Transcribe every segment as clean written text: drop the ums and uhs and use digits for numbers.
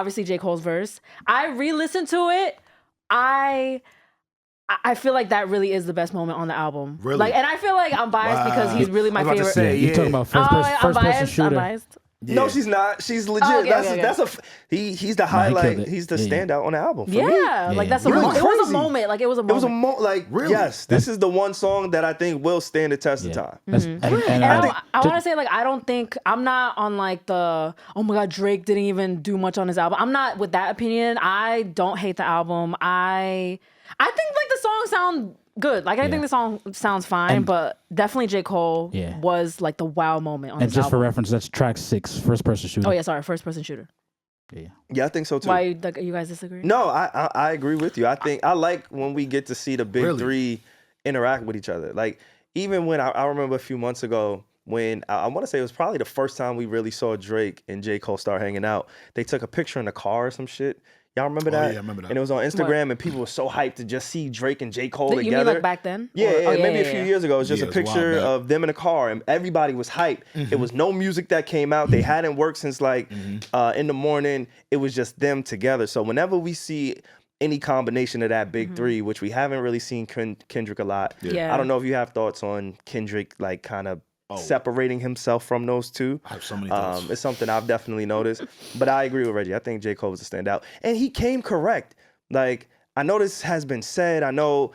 obviously J. Cole's verse. I re-listened to it. I feel like that really is the best moment on the album. Really? Like, and I feel like I'm biased because he's really my favorite. You're talking about first person shooter. I'm biased. Yeah. No, she's not. She's legit. He's the highlight. He's the standout on the album. For me. Like that's it was a moment. Like it was a moment. Like really? Yes, this is the one song that I think will stand the test of time. And I want to say like I'm not on like the oh my god Drake didn't even do much on his album. I'm not with that opinion. I don't hate the album. I think like the songs sound good. Like I think the song sounds fine, but definitely J. Cole was like the wow moment on this album. And just for reference, that's track 6, first person shooter. Oh yeah, sorry, first person shooter. Yeah, I think so too. Why like you guys disagree? No, I agree with you. I think I like when we get to see the big three interact with each other. Like even when I remember a few months ago when I want to say it was probably the first time we really saw Drake and J. Cole start hanging out. They took a picture in the car or some shit. Y'all remember that? Yeah, I remember that. And it was on Instagram, and people were so hyped to just see Drake and J. Cole together. You mean like back then? Yeah, maybe a few years ago. It was just a picture of them in a car, and everybody was hyped. It was no music that came out. They hadn't worked since like In the Morning. It was just them together. So whenever we see any combination of that big three, which we haven't really seen Kendrick a lot. I don't know if you have thoughts on Kendrick, like kind of separating himself from those two. I have so many thoughts. It's something I've definitely noticed. But I agree with Reggie. I think J. Cole was a standout. And he came correct. Like, I know this has been said. I know,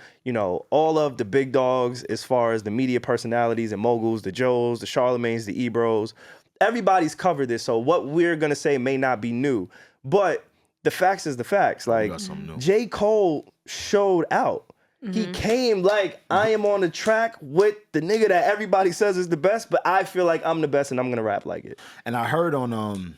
all of the big dogs as far as the media personalities and moguls, the Joes, the Charlemagnes, the Ebros, everybody's covered this. So what we're going to say may not be new. But the facts is the facts. Like, J. Cole showed out. He came like, I am on the track with the nigga that everybody says is the best, but I feel like I'm the best and I'm gonna rap like it. And I heard on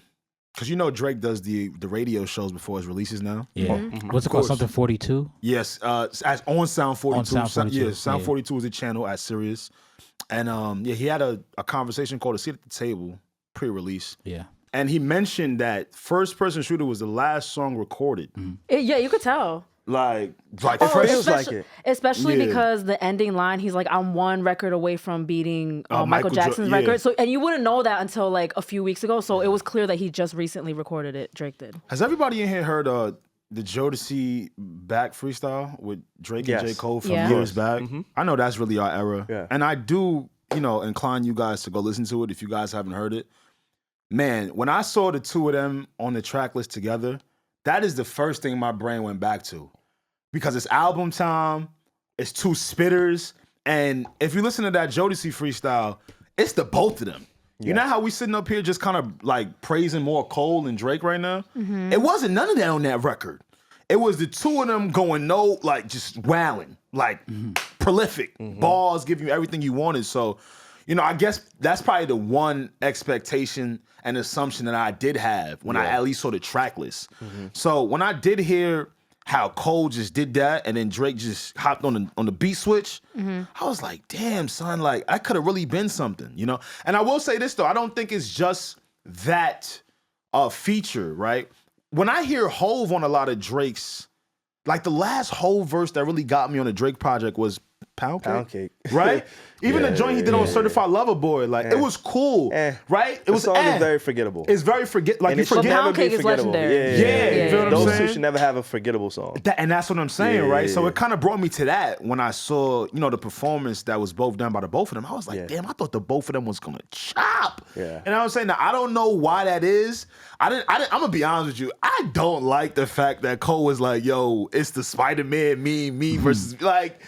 because Drake does the radio shows before his releases now. Yeah. What's it called? Something 42? Yes. As on Sound 42. On Sound 42. Sound 42 is a channel at Sirius. And he had a conversation called A Seat at the Table, pre-release. Yeah. And he mentioned that First Person Shooter was the last song recorded. Yeah, you could tell. Like feels like it. Especially because the ending line, he's like, I'm one record away from beating Michael Jackson's record. So, and you wouldn't know that until like a few weeks ago. So it was clear that he just recently recorded it. Drake did. Has everybody in here heard the Jodeci Back freestyle with Drake and J. Cole from years back? I know that's really our era. Yeah. And I do, incline you guys to go listen to it if you guys haven't heard it. Man, when I saw the two of them on the track list together, that is the first thing my brain went back to. Because it's album time, it's two spitters, and if you listen to that Jodeci freestyle, it's the both of them. You know how we sitting up here just kind of like praising more Cole and Drake right now? It wasn't none of that on that record. It was the two of them going just wailing, like prolific. Balls, give you everything you wanted. So, I guess that's probably the one expectation and assumption that I did have when I at least saw the track list. So when I did hear how Cole just did that and then Drake just hopped on the beat switch, I was like, damn, son, like I could have really been something, And I will say this though, I don't think it's just that feature, right? When I hear Hove on a lot of Drake's, like the last Hove verse that really got me on the Drake project was Pound Cake. Right? Even the joint he did on Certified Lover Boy, like it was cool, right? It was song is very forgettable. It's very like you forget. Pound Cake is legendary. You feel what I'm saying? Those two should never have a forgettable song. And that's what I'm saying, right? So it kind of brought me to that when I saw, the performance that was both done by the both of them. I was like, damn, I thought the both of them was gonna chop. And I was saying, now I don't know why that is. I'm gonna be honest with you. I don't like the fact that Cole was like, yo, it's the Spider-Man me versus like.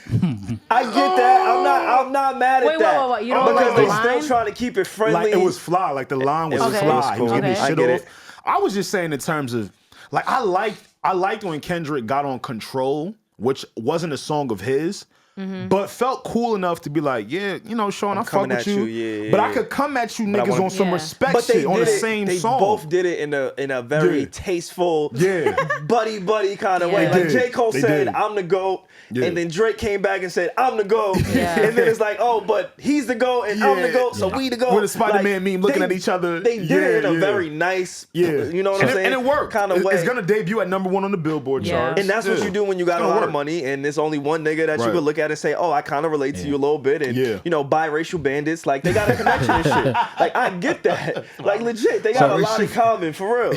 I get that. I'm not mad at that. Wait. You don't because like the they still line? trying to keep it friendly. Like it was fly. Like the line was fly. He was getting his shit off. I was just saying in terms of like I liked when Kendrick got on Control, which wasn't a song of his. But felt cool enough to be like, Sean, I fuck with you. But I could come at you niggas on some respect shit on the same song. They both did it in a very tasteful, buddy kind of way. Like J. Cole said, I'm the GOAT. And then Drake came back and said, I'm the GOAT. And then it's like, oh, but he's the GOAT and I'm the GOAT, so we the GOAT. With a Spider-Man meme looking at each other. They did it in a very nice, you know what I'm saying? And it worked. Kind of way. It's going to debut at #1 on the Billboard charts. And that's what you do when you got a lot of money and there's only one nigga that you could look at and say, oh, I kind of relate to you a little bit. And, biracial bandits, like, they got a connection and shit. Like, I get that. Like, legit, they got a lot in common, for real.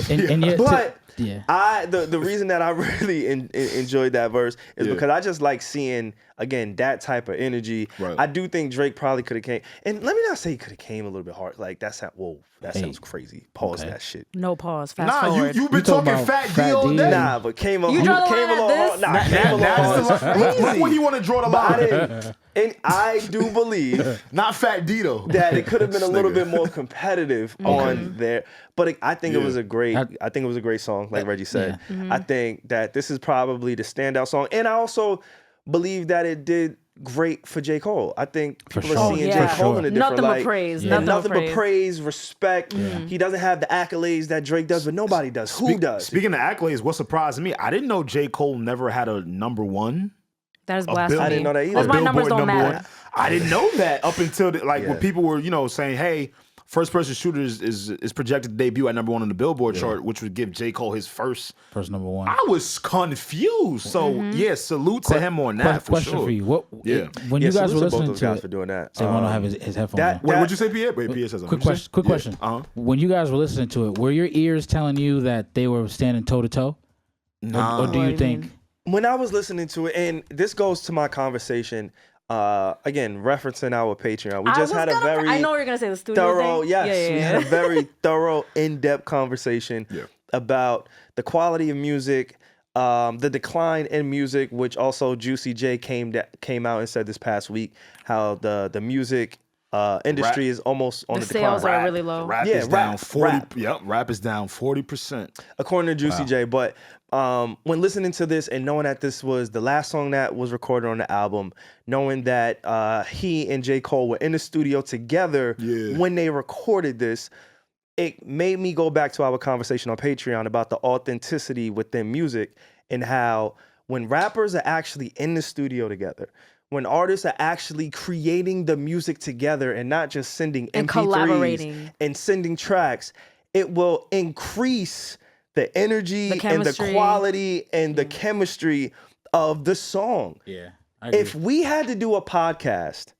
The reason that I really enjoyed that verse is because I just like seeing, again, that type of energy. Right. I do think Drake probably could have came, and let me not say he could have came a little bit hard. Like that sounds crazy. Pause that shit. No pause. Fast forward. You've been talking Fat D all day. Nah, but came a You little draw the line at hard. Nah, came a little hard. Look when you want to draw the line. And I do believe Not Fat D though. that it could have been a little bit more competitive on there. But I think it was a great. I think it was a great song, like Reggie said. I think that this is probably the standout song, and I also believe that it did great for J. Cole. I think people are seeing J. Cole in a different Nothing light. but praise. Nothing but praise, respect. He doesn't have the accolades that Drake does, but nobody does. Who does? Speaking of accolades, what surprised me, I didn't know J. Cole never had a #1. That is blasphemy. I didn't know that either. Because my numbers don't matter. I didn't know that up until when people were saying, hey, First Person Shooter is projected to debut at #1 on the Billboard chart, which would give J. Cole his first #1. I was confused. So salute to him on that. Question for you: when you guys were listening to it, for doing that, SaVon don't have his headphones on. Wait, what'd you say, Pierre? Wait, Pierre says something. Quick question. When you guys were listening to it, were your ears telling you that they were standing toe to toe? Or do you think? When I was listening to it, and this goes to my conversation. Again, referencing our Patreon, we just had a very I know you're gonna say the studio thorough. thing. Yes, we had a very thorough, in-depth conversation about the quality of music, the decline in music, which also Juicy J came out and said this past week how the music industry is almost on the decline. Sales are really low. Rap is down 40. Yep, rap is down 40%. According to Juicy J. But when listening to this and knowing that this was the last song that was recorded on the album, knowing that he and J. Cole were in the studio together when they recorded this, it made me go back to our conversation on Patreon about the authenticity within music and how when rappers are actually in the studio together, when artists are actually creating the music together and not just sending and MP3s collaborating and sending tracks, it will increase the energy the and the quality and the chemistry of the song. Yeah. I agree. If we had to do a podcast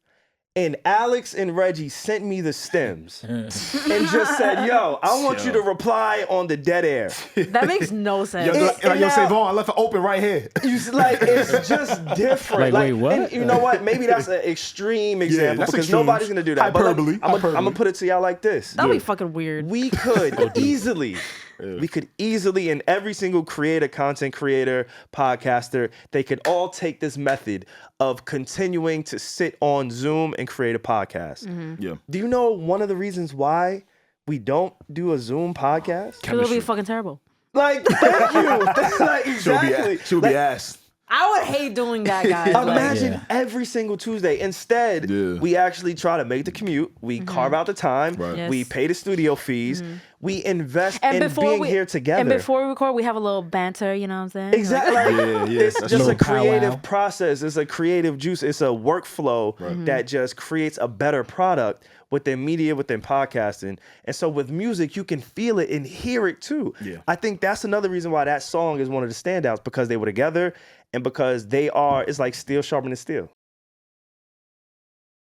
and Alex and Reggie sent me the stems and just said, yo, I want you to reply on the dead air. That makes no sense. Yo, SaVon, I left it open right here. It's just different. Wait, what? And you know what? Maybe that's an extreme example because nobody's going to do that. Hyperbole. But I'm going to put it to y'all like this. That'd be fucking weird. We could easily... We could easily, and every single creator, content creator, podcaster, they could all take this method of continuing to sit on Zoom and create a podcast. Yeah. Do you know one of the reasons why we don't do a Zoom podcast? It'll be fucking terrible. Like, thank you. Like, exactly. She'll be asked. I would hate doing that, guys. Imagine every single Tuesday. Instead, we actually try to make the commute. We carve out the time. Right. Yes. We pay the studio fees. We invest And in being here together. And before we record, we have a little banter, you know what I'm saying? Exactly. It's That's just a powwow. creative process. It's a creative juice. It's a workflow that just creates a better product within media, within podcasting. And so with music, you can feel it and hear it too. Yeah. I think that's another reason why that song is one of the standouts, because they were together and because it's like steel sharpening steel.